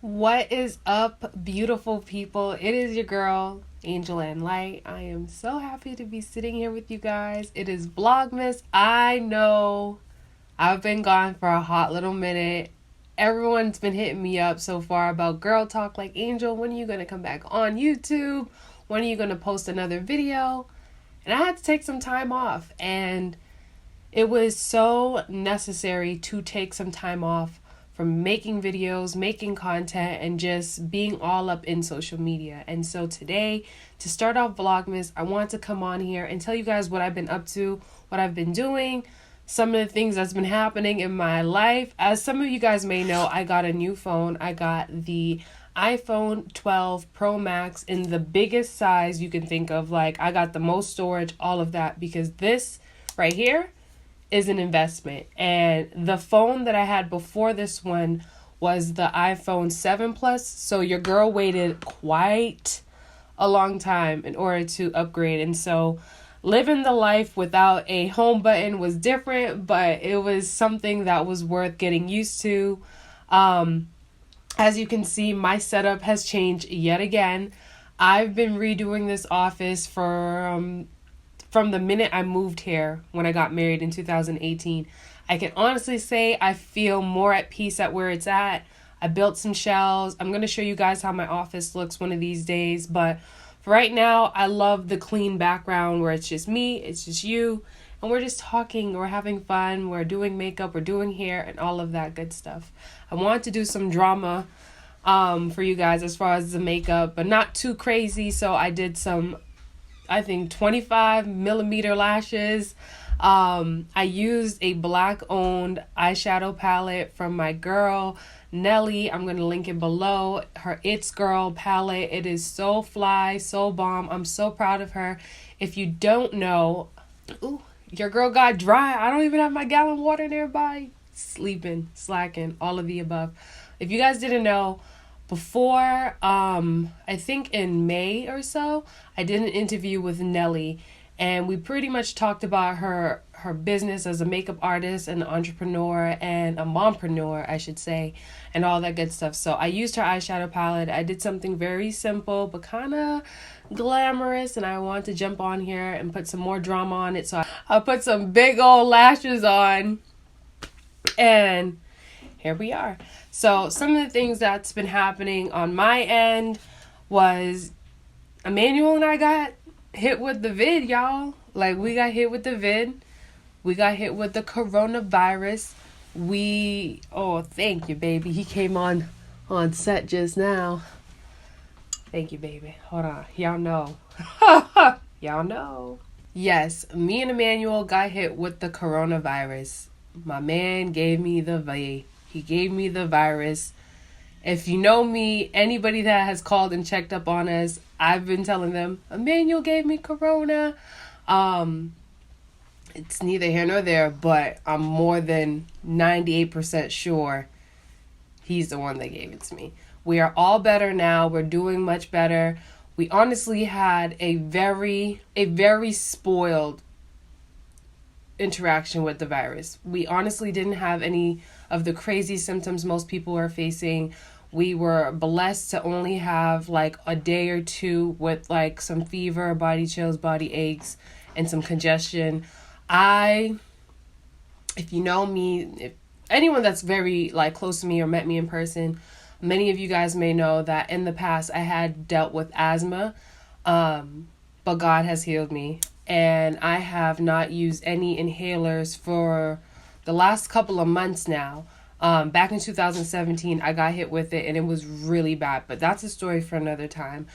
What is up, beautiful people? It is your girl, Angel and Light. I am so happy to be sitting here with you guys. It is Vlogmas. I know I've been gone for a hot little minute. Everyone's been hitting me up so far about Girl Talk like Angel. When are you going to come back on YouTube? When are you going to post another video? And I had to take some time off. And it was so necessary to take some time off from making videos, making content, and just being all up in social media. And so today, to start off Vlogmas, I want to come on here and tell you guys what I've been up to, what I've been doing, some of the things that's been happening in my life. As some of you guys may know, I got a new phone. I got the iPhone 12 Pro Max in the biggest size you can think of. Like, I got the most storage, all of that, because this right here is an investment. And the phone that I had before this one was the iPhone 7 Plus. So your girl waited quite a long time in order to upgrade. And so living the life without a home button was different, but it was something that was worth getting used to. As you can see, my setup has changed yet again. I've been redoing this office from the minute I moved here when I got married in 2018. I can honestly say I feel more at peace at where it's at. I built some shelves. I'm going to show you guys how my office looks one of these days. But for right now, I love the clean background where it's just me, it's just you, and we're just talking, we're having fun, we're doing makeup, we're doing hair, and all of that good stuff. I want to do some drama for you guys as far as the makeup, but not too crazy. So I did some, I think, 25 millimeter lashes. I used a black owned eyeshadow palette from my girl Nelly. I'm going to link it below. Her It's Girl palette. It is so fly, so bomb. I'm so proud of her. If you don't know, ooh, your girl got dry. I don't even have my gallon water nearby. Sleeping, slacking, all of the above. If you guys didn't know, before, I think in May or so, I did an interview with Nelly, and we pretty much talked about her business as a makeup artist, an entrepreneur, and a mompreneur, I should say, and all that good stuff. So I used her eyeshadow palette. I did something very simple, but kind of glamorous, and I want to jump on here and put some more drama on it. So I put some big old lashes on, and here we are. So some of the things that's been happening on my end was Emmanuel and I got hit with the vid, y'all. Like, we got hit with the vid. We got hit with the coronavirus. Oh, thank you, baby. He came on set just now. Thank you, baby. Hold on. Y'all know. Y'all know. Yes, me and Emmanuel got hit with the coronavirus. My man gave me the V. He gave me the virus. If you know me, anybody that has called and checked up on us, I've been telling them, Emmanuel gave me corona. It's neither here nor there, but I'm more than 98% sure he's the one that gave it to me. We are all better now. We're doing much better. We honestly had a very spoiled interaction with the virus. We honestly didn't have any of the crazy symptoms most people are facing. We were blessed to only have like a day or two with like some fever, body chills, body aches, and some congestion. If you know me, if anyone that's very like close to me or met me in person, many of you guys may know that in the past I had dealt with asthma, but God has healed me. And I have not used any inhalers for the last couple of months now. Back in 2017, I got hit with it, and it was really bad. But that's a story for another time.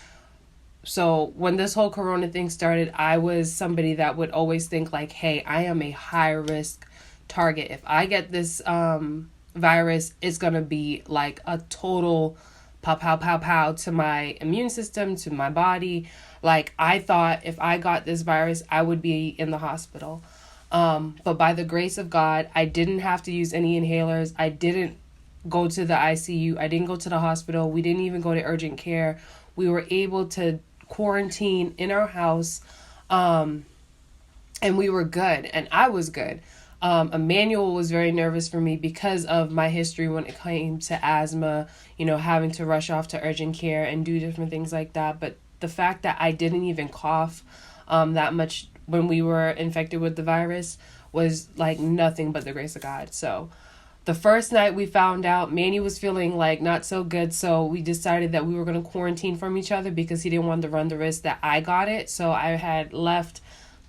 So when this whole corona thing started, I was somebody that would always think like, hey, I am a high-risk target. If I get this virus, it's going to be like a total pow, pow, pow, pow to my immune system, to my body. Like, I thought if I got this virus, I would be in the hospital. But by the grace of God, I didn't have to use any inhalers. I didn't go to the ICU. I didn't go to the hospital. We didn't even go to urgent care. We were able to quarantine in our house. And we were good. And I was good. Emmanuel was very nervous for me because of my history when it came to asthma, having to rush off to urgent care and do different things like that. But the fact that I didn't even cough that much when we were infected with the virus was like nothing but the grace of God. So the first night we found out, Manny was feeling like not so good. So we decided that we were going to quarantine from each other because he didn't want to run the risk that I got it. So I had left,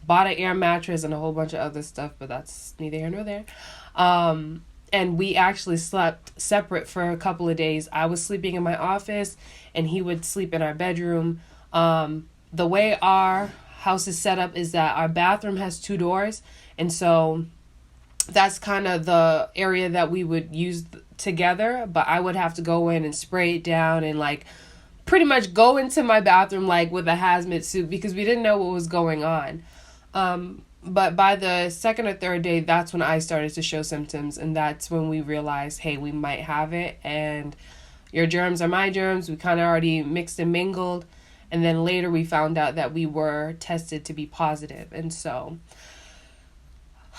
bought an air mattress and a whole bunch of other stuff, but that's neither here nor there. And we actually slept separate for a couple of days. I was sleeping in my office and he would sleep in our bedroom. The way our house is set up is that our bathroom has 2 doors. And so that's kind of the area that we would use together. But I would have to go in and spray it down and like pretty much go into my bathroom like with a hazmat suit because we didn't know what was going on. But by the second or third day, that's when I started to show symptoms. And that's when we realized, hey, we might have it. And your germs are my germs. We kind of already mixed and mingled. And then later we found out that we were tested to be positive. And so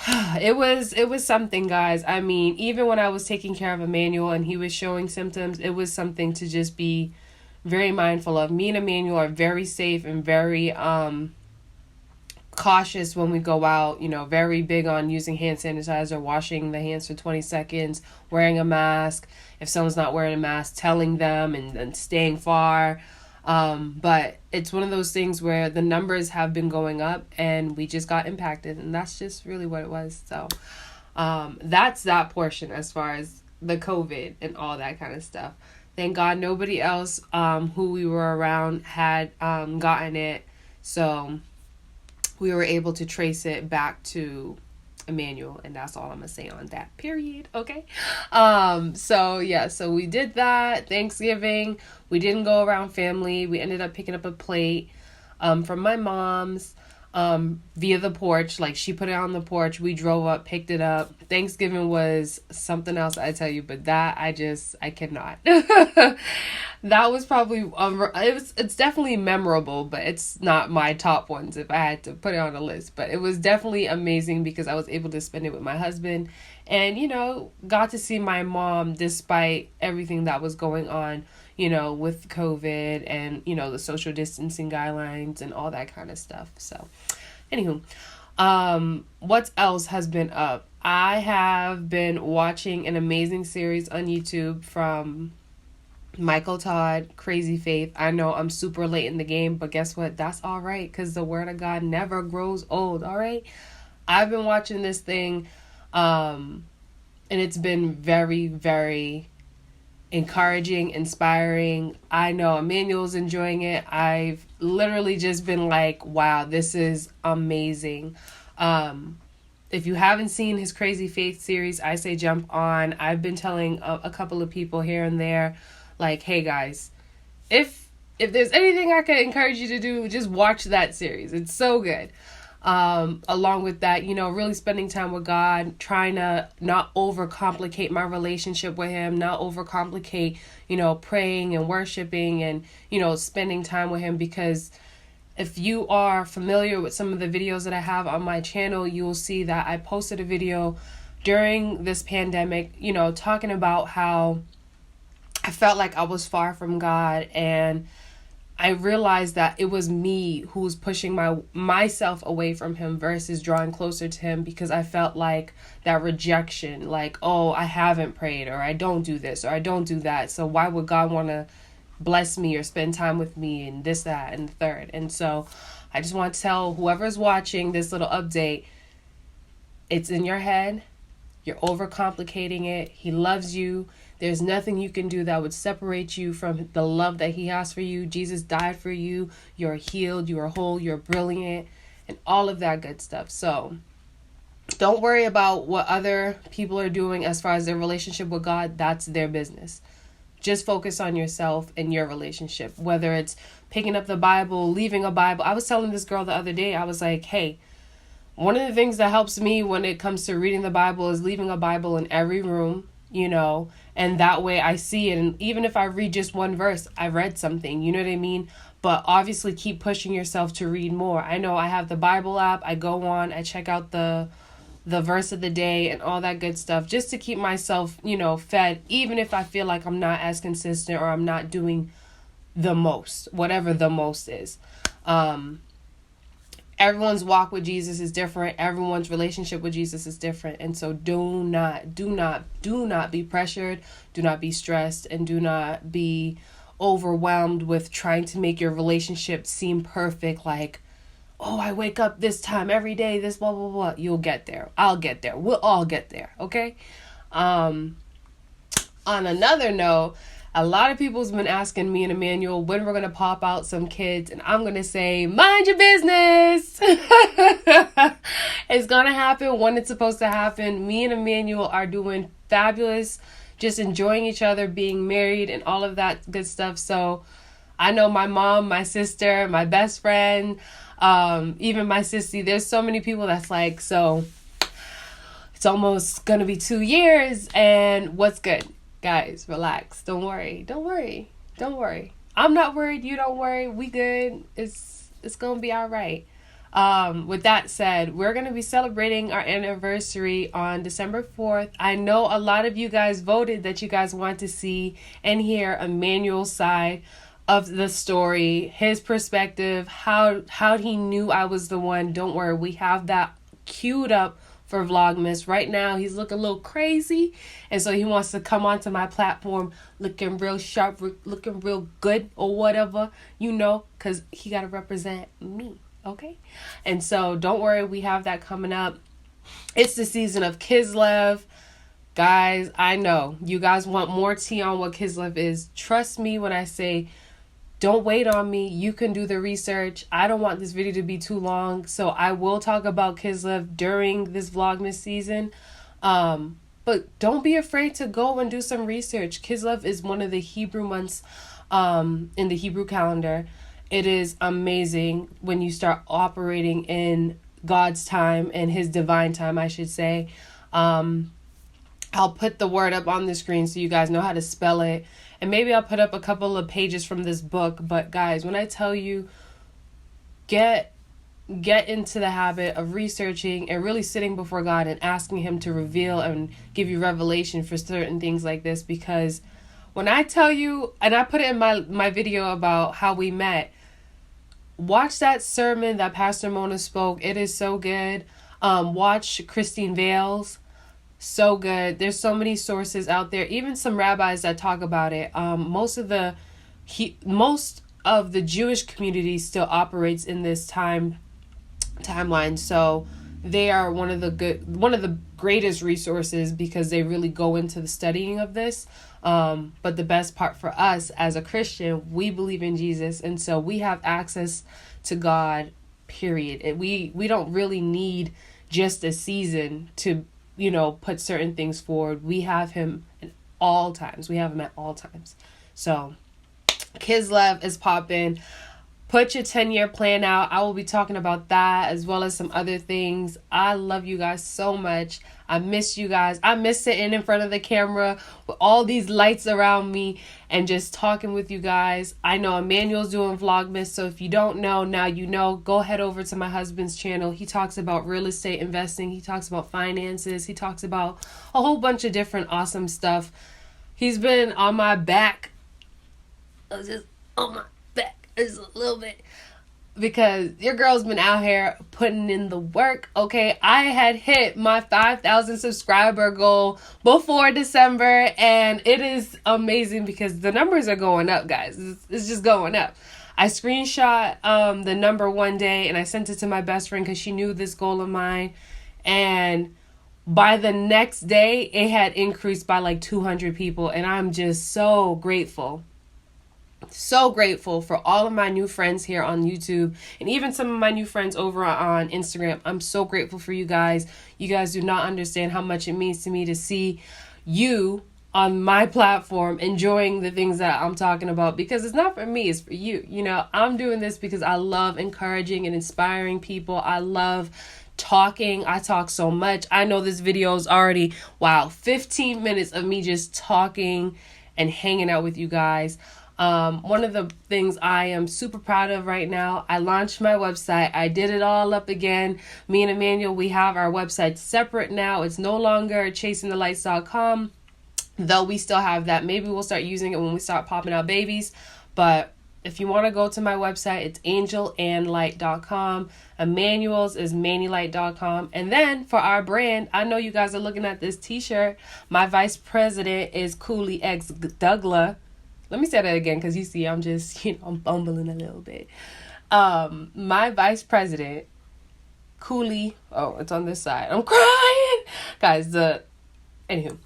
it was something, guys. I mean, even when I was taking care of Emmanuel and he was showing symptoms, it was something to just be very mindful of. Me and Emmanuel are very safe and very cautious when we go out, very big on using hand sanitizer, washing the hands for 20 seconds, wearing a mask. If someone's not wearing a mask, telling them and staying far. But it's one of those things where the numbers have been going up and we just got impacted, and that's just really what it was. So that's that portion as far as the COVID and all that kind of stuff. Thank God nobody else who we were around had gotten it. So we were able to trace it back to Emmanuel, and that's all I'm gonna say on that, period. Okay. So we did that. Thanksgiving, we didn't go around family. We ended up picking up a plate from my mom's via the porch. Like, she put it on the porch, we drove up, picked it up. Thanksgiving was something else, I tell you, but that I cannot. That was probably it's definitely memorable, but it's not my top ones if I had to put it on a list. But it was definitely amazing because I was able to spend it with my husband and got to see my mom despite everything that was going on, with COVID and the social distancing guidelines and all that kind of stuff. So anywho, what else has been up? I have been watching an amazing series on YouTube from Michael Todd, Crazy Faith. I know I'm super late in the game, but guess what? That's all right, because the word of God never grows old, all right? I've been watching this thing, and it's been very, very encouraging, inspiring. I know Emmanuel's enjoying it. I've literally just been like, wow, this is amazing. If you haven't seen his Crazy Faith series, I say jump on. I've been telling a couple of people here and there, like, hey guys, if there's anything I can encourage you to do, just watch that series. It's so good. Along with that, really spending time with God, trying to not overcomplicate my relationship with him, not overcomplicate, praying and worshiping and, spending time with him. Because if you are familiar with some of the videos that I have on my channel, you will see that I posted a video during this pandemic, talking about how I felt like I was far from God, and I realized that it was me who was pushing myself away from him versus drawing closer to him, because I felt like that rejection, like, oh, I haven't prayed, or I don't do this, or I don't do that. So why would God want to bless me or spend time with me and this, that, and the third? And so I just want to tell whoever's watching this little update, it's in your head. You're overcomplicating it. He loves you. There's nothing you can do that would separate you from the love that he has for you. Jesus died for you. You're healed. You are whole. You're brilliant. And all of that good stuff. So don't worry about what other people are doing as far as their relationship with God. That's their business. Just focus on yourself and your relationship. Whether it's picking up the Bible, leaving a Bible. I was telling this girl the other day, I was like, hey, one of the things that helps me when it comes to reading the Bible is leaving a Bible in every room, and that way I see it. And even if I read just one verse, I read something, you know what I mean? But obviously keep pushing yourself to read more. I know I have the Bible app. I go on, I check out the the verse of the day and all that good stuff, just to keep myself, fed, even if I feel like I'm not as consistent or I'm not doing the most, whatever the most is. Everyone's walk with Jesus is different. Everyone's relationship with Jesus is different. And so do not be pressured. Do not be stressed, and do not be overwhelmed with trying to make your relationship seem perfect. Like, oh, I wake up this time every day, this blah, blah, blah. You'll get there. I'll get there. We'll all get there. Okay. On another note, a lot of people's been asking me and Emmanuel when we're going to pop out some kids, and I'm going to say, mind your business. It's going to happen when it's supposed to happen. Me and Emmanuel are doing fabulous, just enjoying each other, being married and all of that good stuff. So I know my mom, my sister, my best friend, even my sissy, there's so many people that's like, so it's almost going to be 2 years, and what's good? Guys, relax. Don't worry. I'm not worried. You don't worry. We good. It's going to be all right. With that said, we're going to be celebrating our anniversary on December 4th. I know a lot of you guys voted that you guys want to see and hear Emmanuel's side of the story, his perspective, how he knew I was the one. Don't worry. We have that queued up for Vlogmas. Right now, he's looking a little crazy, and so he wants to come onto my platform looking real sharp, looking real good or whatever, because he got to represent me, okay? And so don't worry, we have that coming up. It's the season of KISLEV. Guys, I know you guys want more tea on what KISLEV is. Trust me when I say, don't wait on me. You can do the research. I don't want this video to be too long, so I will talk about KISLEV during this Vlogmas season. But don't be afraid to go and do some research. KISLEV is one of the Hebrew months in the Hebrew calendar. It is amazing when you start operating in God's time and his divine time, I should say. I'll put the word up on the screen so you guys know how to spell it. And maybe I'll put up a couple of pages from this book. But guys, when I tell you, get into the habit of researching and really sitting before God and asking him to reveal and give you revelation for certain things like this. Because when I tell you, and I put it in my video about how we met, watch that sermon that Pastor Mona spoke. It is so good. Watch Christine Vales. So good. There's so many sources out there, even some rabbis that talk about it. Most of the Jewish community still operates in this timeline, so they are one of the greatest resources because they really go into the studying of this. But the best part for us as a Christian, we believe in Jesus, and so we have access to God, period. And we don't really need just a season to put certain things forward. We have him at all times. So KISLEV is popping. Put your 10-year plan out. I will be talking about that as well as some other things. I love you guys so much. I miss you guys. I miss sitting in front of the camera with all these lights around me and just talking with you guys. I know Emmanuel's doing Vlogmas, so if you don't know, now you know. Go head over to my husband's channel. He talks about real estate investing. He talks about finances. He talks about a whole bunch of different awesome stuff. He's been on my back. Just a little bit, because your girl's been out here putting in the work. Okay, I had hit my 5,000 subscriber goal before December, and it is amazing because the numbers are going up, guys. It's just going up. I screenshot the number one day and I sent it to my best friend because she knew this goal of mine, and by the next day it had increased by like 200 people, and I'm just so grateful for all of my new friends here on YouTube and even some of my new friends over on Instagram. I'm so grateful for you guys. You guys do not understand how much it means to me to see you on my platform enjoying the things that I'm talking about, because it's not for me, it's for you. I'm doing this because I love encouraging and inspiring people. I love talking. I talk so much. I know this video is already 15 minutes of me just talking and hanging out with you guys. One of the things I am super proud of right now, I launched my website. I did it all up again. Me and Emmanuel, we have our website separate now. It's no longer chasingthelights.com, though we still have that. Maybe we'll start using it when we start popping out babies. But if you want to go to my website, it's angelandlight.com. Emmanuel's is mannylight.com. And then for our brand, I know you guys are looking at this t-shirt. My vice president is COOLIE X DOUGLA. Let me say that again, because you see I'm just, I'm bumbling a little bit. My vice president, COOLIE, oh, it's on this side. I'm crying. Guys, anywho.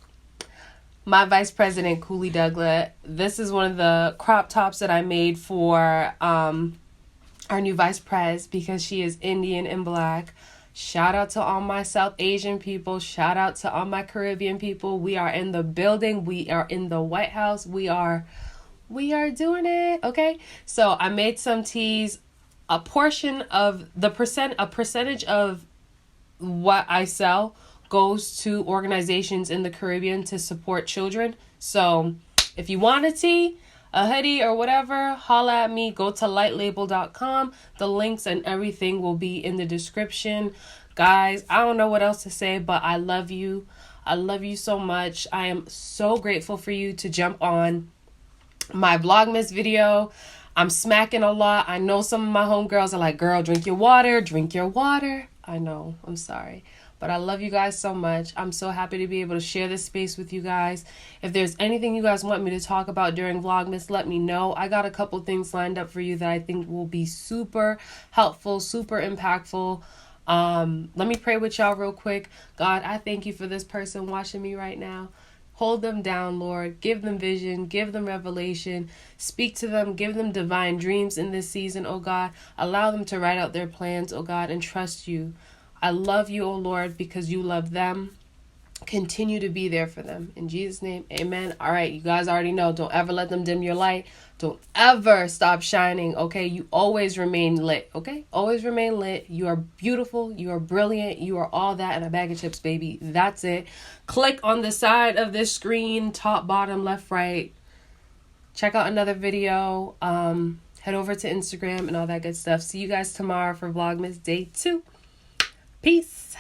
My vice president, COOLIE DOUGLA, this is one of the crop tops that I made for our new vice pres, because she is Indian and Black. Shout out to all my South Asian people. Shout out to all my Caribbean people. We are in the building. We are in the White House. We are doing it. Okay. So I made some teas. A percentage of what I sell goes to organizations in the Caribbean to support children. So if you want a tea, a hoodie, or whatever, holla at me. Go to lightlabel.com. The links and everything will be in the description. Guys, I don't know what else to say, but I love you. I love you so much. I am so grateful for you to jump on my Vlogmas video. I'm smacking a lot. I know some of my homegirls are like, girl, drink your water. Drink your water. I know. I'm sorry. But I love you guys so much. I'm so happy to be able to share this space with you guys. If there's anything you guys want me to talk about during Vlogmas, let me know. I got a couple things lined up for you that I think will be super helpful, super impactful. Let me pray with y'all real quick. God, I thank you for this person watching me right now. Hold them down, Lord. Give them vision. Give them revelation. Speak to them. Give them divine dreams in this season, oh God. Allow them to write out their plans, oh God, and trust you. I love you, oh Lord, because you love them. Continue to be there for them. In Jesus' name, amen. All right, you guys already know. Don't ever let them dim your light. Don't ever stop shining, okay? You always remain lit, okay? Always remain lit. You are beautiful. You are brilliant. You are all that and a bag of chips, baby. That's it. Click on the side of this screen, top, bottom, left, right. Check out another video. Head over to Instagram and all that good stuff. See you guys tomorrow for Vlogmas Day 2. Peace.